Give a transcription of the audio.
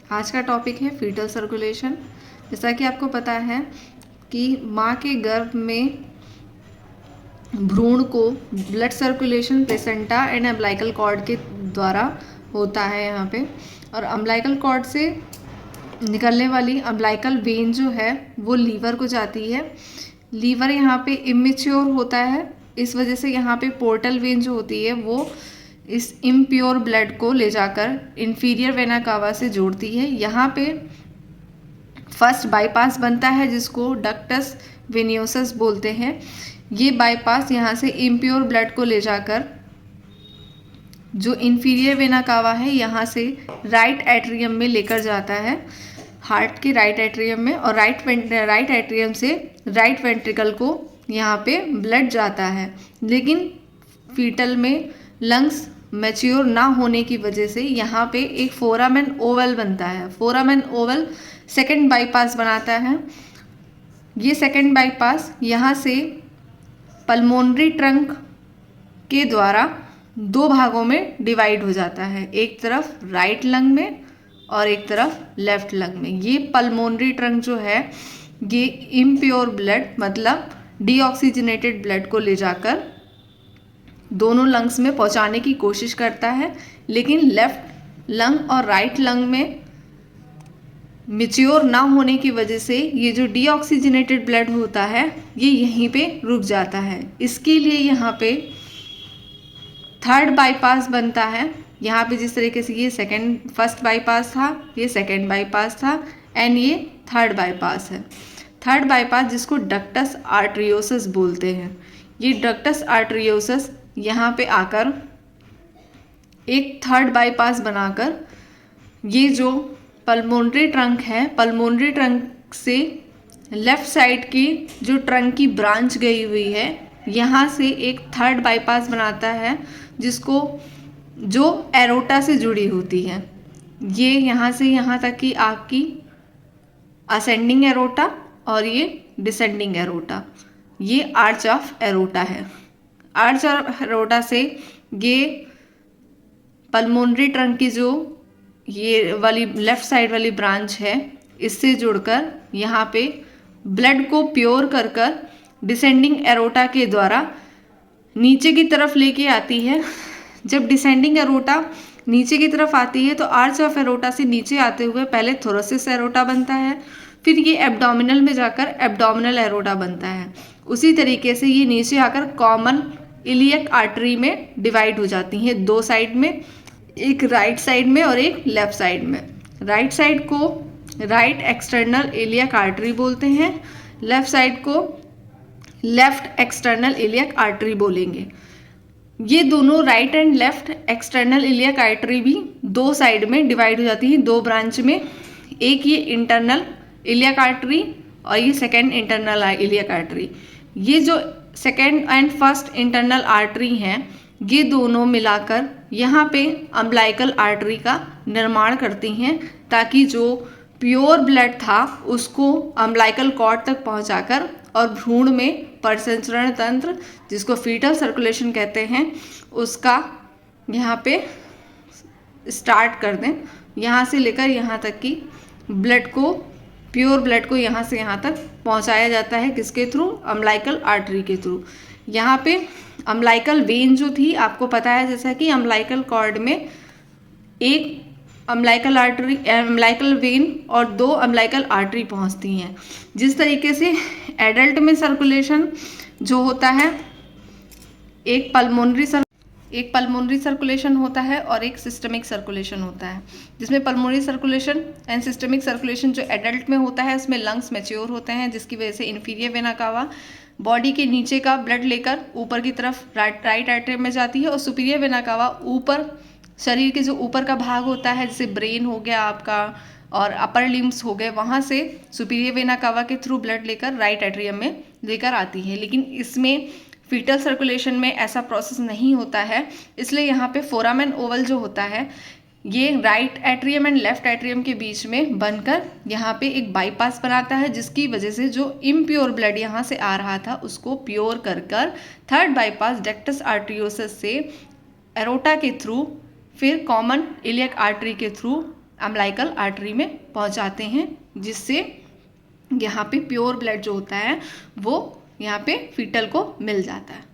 आज का टॉपिक है फीटल सर्कुलेशन। जैसा कि आपको पता है कि माँ के गर्भ में भ्रूण को blood circulation placenta and umbilical cord के द्वारा होता है यहाँ पे, और अम्बिलिकल कॉर्ड से निकलने वाली अम्बिलिकल वेन जो है वो लीवर को जाती है। लीवर यहाँ पे इमेच्योर होता है, इस वजह से यहाँ पे पोर्टल वेन जो होती है वो इस इम्प्योर ब्लड को ले जाकर इंफीरियर वेना कावा से जोड़ती है। यहाँ पे फर्स्ट बाईपास बनता है जिसको डक्टस वेनियोसस बोलते हैं। ये बाईपास यहाँ से इम्प्योर ब्लड को ले जाकर जो इंफीरियर वेना कावा है यहाँ से राइट एट्रियम में लेकर जाता है, हार्ट के राइट एट्रियम में, और राइट एट्रियम से राइट वेंट्रिकल को यहाँ पे ब्लड जाता है। लेकिन फीटल में लंग्स मैच्योर ना होने की वजह से यहाँ पे एक फोरामेन ओवल बनता है। फोरामेन ओवल सेकंड बाईपास बनाता है। ये सेकंड बाईपास यहाँ से पल्मोनरी ट्रंक के द्वारा दो भागों में डिवाइड हो जाता है, एक तरफ राइट लंग में और एक तरफ लेफ्ट लंग में। ये पल्मोनरी ट्रंक जो है ये इम्प्योर ब्लड मतलब डीऑक्सीजनेटेड ब्लड को ले जाकर दोनों लंग्स में पहुंचाने की कोशिश करता है, लेकिन लेफ्ट लंग और राइट लंग में मैच्योर ना होने की वजह से ये जो डीऑक्सीजनेटेड ब्लड होता है ये यहीं पे रुक जाता है। इसके लिए यहाँ पे थर्ड बाईपास बनता है। यहाँ पे जिस तरीके से ये फर्स्ट बाईपास था, ये सेकंड बाईपास था, एंड ये थर्ड बाईपास है। थर्ड बाईपास जिसको डक्टस आर्टरियोसस बोलते हैं, ये डक्टस आर्टरियोसस यहाँ पे आकर एक थर्ड बाईपास बनाकर ये जो पल्मोनरी ट्रंक है, पल्मोनरी ट्रंक से लेफ्ट साइड की जो ट्रंक की ब्रांच गई हुई है यहाँ से एक थर्ड बाईपास बनाता है जिसको जो एरोटा से जुड़ी होती है। ये यहाँ से यहाँ तक की आपकी असेंडिंग एरोटा और ये डिसेंडिंग एरोटा, ये आर्च ऑफ एरोटा है। आर्च ऑफ एरोटा से ये पल्मोनरी ट्रंक की जो ये वाली लेफ्ट साइड वाली ब्रांच है इससे जुड़कर यहाँ पे ब्लड को प्योर कर कर डिसेंडिंग एरोटा के द्वारा नीचे की तरफ लेके आती है। जब डिसेंडिंग एरोटा नीचे की तरफ आती है तो आर्च ऑफ एरोटा से नीचे आते हुए पहले थोरेसिस एरोटा बनता है, फिर ये एब्डोमिनल में जाकर एब्डोमिनल एरोटा बनता है। उसी तरीके से ये नीचे आकर कॉमन इलियक आर्टरी में डिवाइड हो जाती हैं दो साइड में, एक राइट साइड में और एक लेफ्ट साइड में। राइट साइड को राइट एक्सटर्नल इलियक आर्टरी बोलते हैं, लेफ्ट साइड को लेफ्ट एक्सटर्नल इलियक आर्टरी बोलेंगे। ये दोनों right and left external iliac artery भी दो साइड में डिवाइड हो जाती हैं, दो ब्रांच में। एक ये इंटरनल इलियक आर्टरी और ये सेकेंड इंटरनल इलियक आर्टरी। ये जो second and first internal artery हैं ये दोनों मिलाकर यहाँ पे अम्बिलिकल आर्टरी का निर्माण करती हैं, ताकि जो प्योर ब्लड था उसको अम्बिलिकल कॉर्ड तक पहुँचाकर और भ्रूण में परिसंचरण तंत्र जिसको फीटल सर्कुलेशन कहते हैं उसका यहाँ पे स्टार्ट कर दें। यहाँ से लेकर यहाँ तक की ब्लड को, प्योर ब्लड को यहाँ से यहाँ तक पहुँचाया जाता है, किसके थ्रू? अम्बिलिकल आर्टरी के थ्रू। यहाँ पे अम्बिलिकल वेन जो थी आपको पता है, जैसा कि अम्बिलिकल कॉर्ड में एक अम्बिलिकल वेन और दो अम्बिलिकल आर्टरी पहुंचती हैं। जिस तरीके से एडल्ट में सर्कुलेशन जो होता है एक पल्मोनरी सर्कुलेशन होता है और एक सिस्टमिक सर्कुलेशन होता है, जिसमें pulmonary circulation and systemic circulation जो एडल्ट में होता है उसमें लंग्स मैच्योर होते हैं, जिसकी वजह से इंफीरियर वेना कावा बॉडी के नीचे का ब्लड लेकर ऊपर की तरफ राइट एट्रियम में जाती है, और सुपीरियर वेना कावा ऊपर शरीर के जो ऊपर का भाग होता है जैसे ब्रेन हो गया आपका और अपर लिम्स हो गए, वहाँ से सुपीरियर वेना कावा के थ्रू ब्लड लेकर राइट एट्रियम में लेकर आती है। लेकिन इसमें फीटल सर्कुलेशन में ऐसा प्रोसेस नहीं होता है, इसलिए यहाँ पे फोरामेन ओवल जो होता है ये right atrium and left atrium के बीच में बनकर यहाँ पे एक बाईपास बनाता है, जिसकी वजह से जो इम्प्योर ब्लड यहाँ से आ रहा था उसको प्योर कर कर थर्ड बाईपास डक्टस आर्टरियोसस से एरोटा के थ्रू फिर कॉमन इलियक आर्टरी के थ्रू अम्बिलिकल आर्टरी में पहुंचाते हैं, जिससे यहाँ पे प्योर ब्लड जो होता है वो यहाँ पे फीटल को मिल जाता है।